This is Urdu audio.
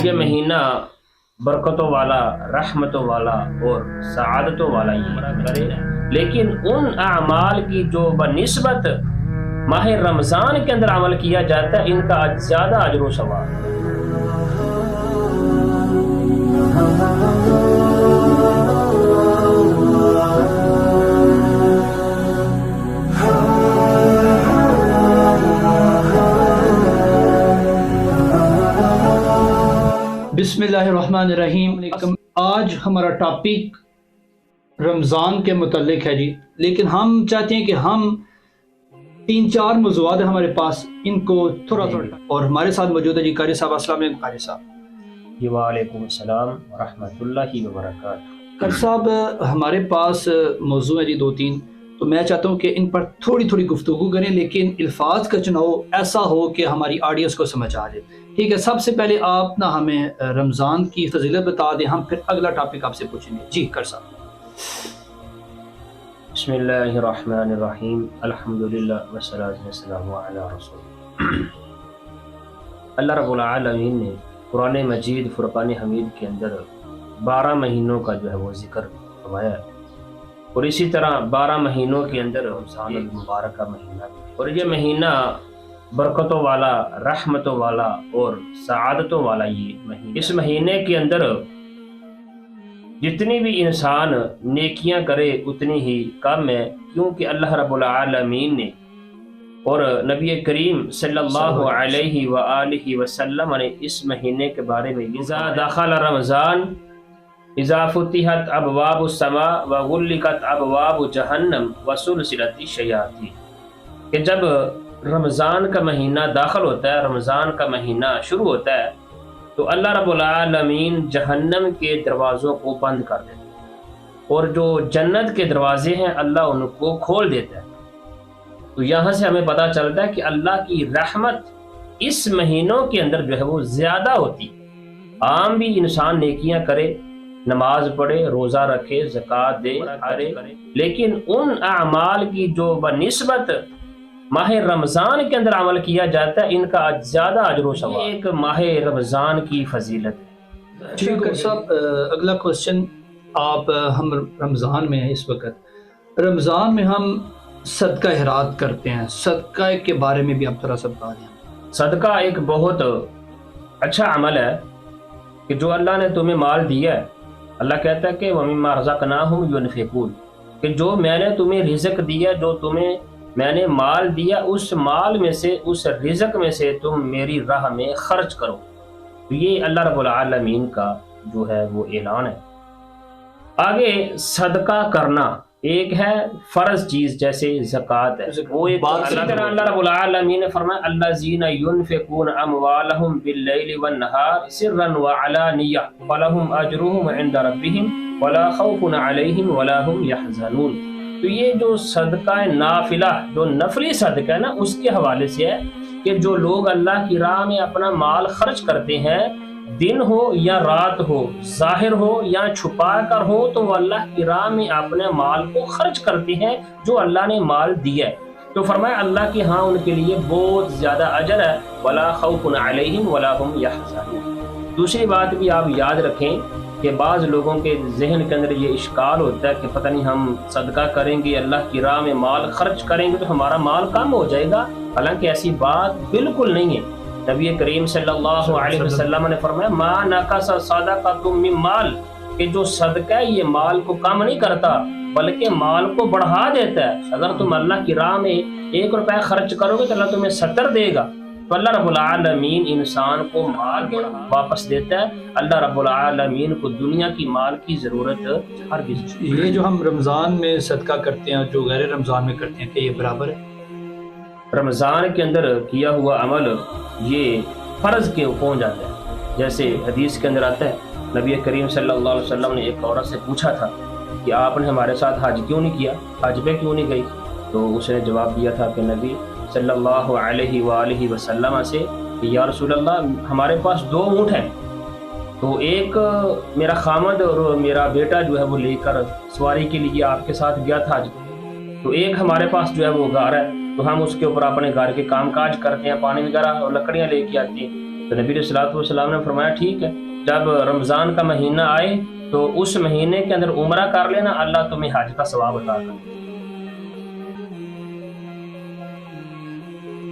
یہ مہینہ برکتوں والا، رحمتوں والا اور سعادتوں والا یہ کرے، لیکن ان اعمال کی جو بنسبت ماہ رمضان کے اندر عمل کیا جاتا ہے ان کا زیادہ اجر و ثواب ہے۔ بسم اللہ الرحمن الرحیم۔ آج ہمارا ٹاپک رمضان کے متعلق ہے جی، لیکن ہم چاہتے ہیں کہ ہم 3-4 موضوعات ہیں ہمارے پاس، ان کو تھوڑا اور ہمارے ساتھ موجود ہے جی قاری صاحب۔ السلام علیکم قاری صاحب۔ جی وعلیکم السلام ورحمۃ اللہ وبرکاتہ۔ قاری صاحب ہمارے پاس موضوع ہے جی 2-3، تو میں چاہتا ہوں کہ ان پر تھوڑی گفتگو کریں، لیکن الفاظ کا چناؤ ایسا ہو کہ ہماری آڈینس کو سمجھ آ جائے۔ ٹھیک ہے، سب سے پہلے آپ نا ہمیں رمضان کی فضیلت بتا دیں، ہم پھر اگلا ٹاپک آپ سے پوچھیں گے۔ جی قاری صاحب۔ بسم اللہ الرحمن الرحیم، الحمدللہ والصلاۃ والسلام علی رسول اللہ۔ رب العالمین نے قرآن مجید فرقان حمید کے اندر 12 مہینوں کا جو ہے وہ ذکر فرمایا ہے، اور اسی طرح 12 مہینوں کے اندر رمضان المبارک کا مہینہ، اور یہ مہینہ برکتوں والا، رحمتوں والا اور سعادتوں والا یہ مہینہ۔ اس مہینے کے اندر جتنی بھی انسان نیکیاں کرے اتنی ہی کم ہے، کیونکہ اللہ رب العالمین نے اور نبی کریم صلی اللہ علیہ وآلہ وسلم نے اس مہینے کے بارے میں اذا دخل رمضان اذا فتحت ابواب السماء وغلقت ابواب جہنم وسلسلت الشیاطین، کہ جب رمضان کا مہینہ داخل ہوتا ہے، رمضان کا مہینہ شروع ہوتا ہے، تو اللہ رب العالمین جہنم کے دروازوں کو بند کر دیتا ہے، اور جو جنت کے دروازے ہیں اللہ ان کو کھول دیتا ہے۔ تو یہاں سے ہمیں پتہ چلتا ہے کہ اللہ کی رحمت اس مہینوں کے اندر جو ہے وہ زیادہ ہوتی ہے۔ عام بھی انسان نیکیاں کرے، نماز پڑھے، روزہ رکھے، زکوٰۃ دے، لیکن ان اعمال کی جو بنسبت ماہ رمضان کے اندر عمل کیا جاتا ہے ان کا زیادہ اجر و ثواب، ایک ماہ رمضان کی فضیلت ہے۔ ٹھیک ہے صاحب، اگلا کوشچن، آپ ہم رمضان میں ہیں اس وقت، رمضان میں ہم صدقہ خیرات کرتے ہیں، صدقہ کے بارے میں بھی آپ تھوڑا سا بتا دیں۔ صدقہ ایک بہت اچھا عمل ہے کہ جو اللہ نے تمہیں مال دیا ہے، اللہ کہتا ہے کہ وَمِمَّا رَزَقْنَاهُمْ يُنْفِقُونَ، کہ جو میں نے تمہیں رزق دیا، جو تمہیں میں نے مال دیا، اس مال میں سے، اس رزق میں سے تم میری راہ میں خرچ کرو۔ تو یہ اللہ رب العالمین کا جو ہے وہ اعلان ہے۔ آگے صدقہ کرنا ایک ہے فرض چیز جیسے زکوٰۃ ہے، وہ ایک اسی طرح اللہ رب العالمین نے فرمایا الذین ينفقون اموالهم باللیل والنہار سرا وعلانیہ فلہم اجرہم عند ربہم ولا خوف علیہم ولا هم يحزنون۔ تو یہ جو صدقہ نافلہ، جو نفلی صدقہ ہے نا، اس کے حوالے سے ہے کہ جو لوگ اللہ کی راہ میں اپنا مال خرچ کرتے ہیں، دن ہو یا رات ہو، ظاہر ہو یا چھپا کر ہو، تو وہ اللہ کی راہ میں اپنے مال کو خرچ کرتے ہیں جو اللہ نے مال دیا ہے۔ تو فرمایا اللہ کے ہاں ان کے لیے بہت زیادہ اجر ہے، ولا خوف علیہم ولا هم يحزنون۔ دوسری بات بھی آپ یاد رکھیں کہ بعض لوگوں کے ذہن کے اندر یہ اشکال ہوتا ہے کہ پتہ نہیں ہم صدقہ کریں گے، اللہ کی راہ میں مال خرچ کریں گے تو ہمارا مال کم ہو جائے گا، حالانکہ ایسی بات بالکل نہیں ہے۔ نبی کریم صلی اللہ علیہ وسلم نے فرمایا ما نقص صدقۃ من مال، کہ جو صدقہ ہے یہ مال کو کم نہیں کرتا بلکہ مال کو بڑھا دیتا ہے۔ اگر تم اللہ کی راہ میں 1 روپے خرچ کرو گے تو اللہ تمہیں 70 دے گا۔ تو اللہ رب العالمین انسان کو مال واپس دیتا ہے، اللہ رب العالمین کو دنیا کی مال کی ضرورت ہرگز نہیں۔ یہ جو ہم رمضان میں صدقہ کرتے ہیں جو غیر رمضان میں کرتے ہیں، کہ یہ برابر ہے؟ رمضان کے اندر کیا ہوا عمل یہ فرض کے پہنچ جاتا ہے، جیسے حدیث کے اندر آتا ہے نبی کریم صلی اللہ علیہ وسلم نے ایک عورت سے پوچھا تھا کہ آپ نے ہمارے ساتھ حج کیوں نہیں کیا، حج پہ کیوں نہیں گئی؟ تو اس نے جواب دیا تھا کہ نبی صلی اللہ علیہ وآلہ وسلم سے کہ یا رسول اللہ ہمارے پاس 2 اونٹ ہیں، تو ایک میرا خامد اور میرا بیٹا جو ہے وہ لے کر سواری کے لیے آپ کے ساتھ گیا تھا، تو ایک ہمارے پاس جو ہے وہ گھر ہے، تو ہم اس کے اوپر اپنے گھر کے کام کاج کرتے ہیں، پانی وغیرہ اور لکڑیاں لے کے آتے ہیں۔ تو نبی علیہ الصلوۃ والسلام نے فرمایا ٹھیک ہے، جب رمضان کا مہینہ آئے تو اس مہینے کے اندر عمرہ کر لینا، اللہ تمہیں حج کا ثواب عطا کر۔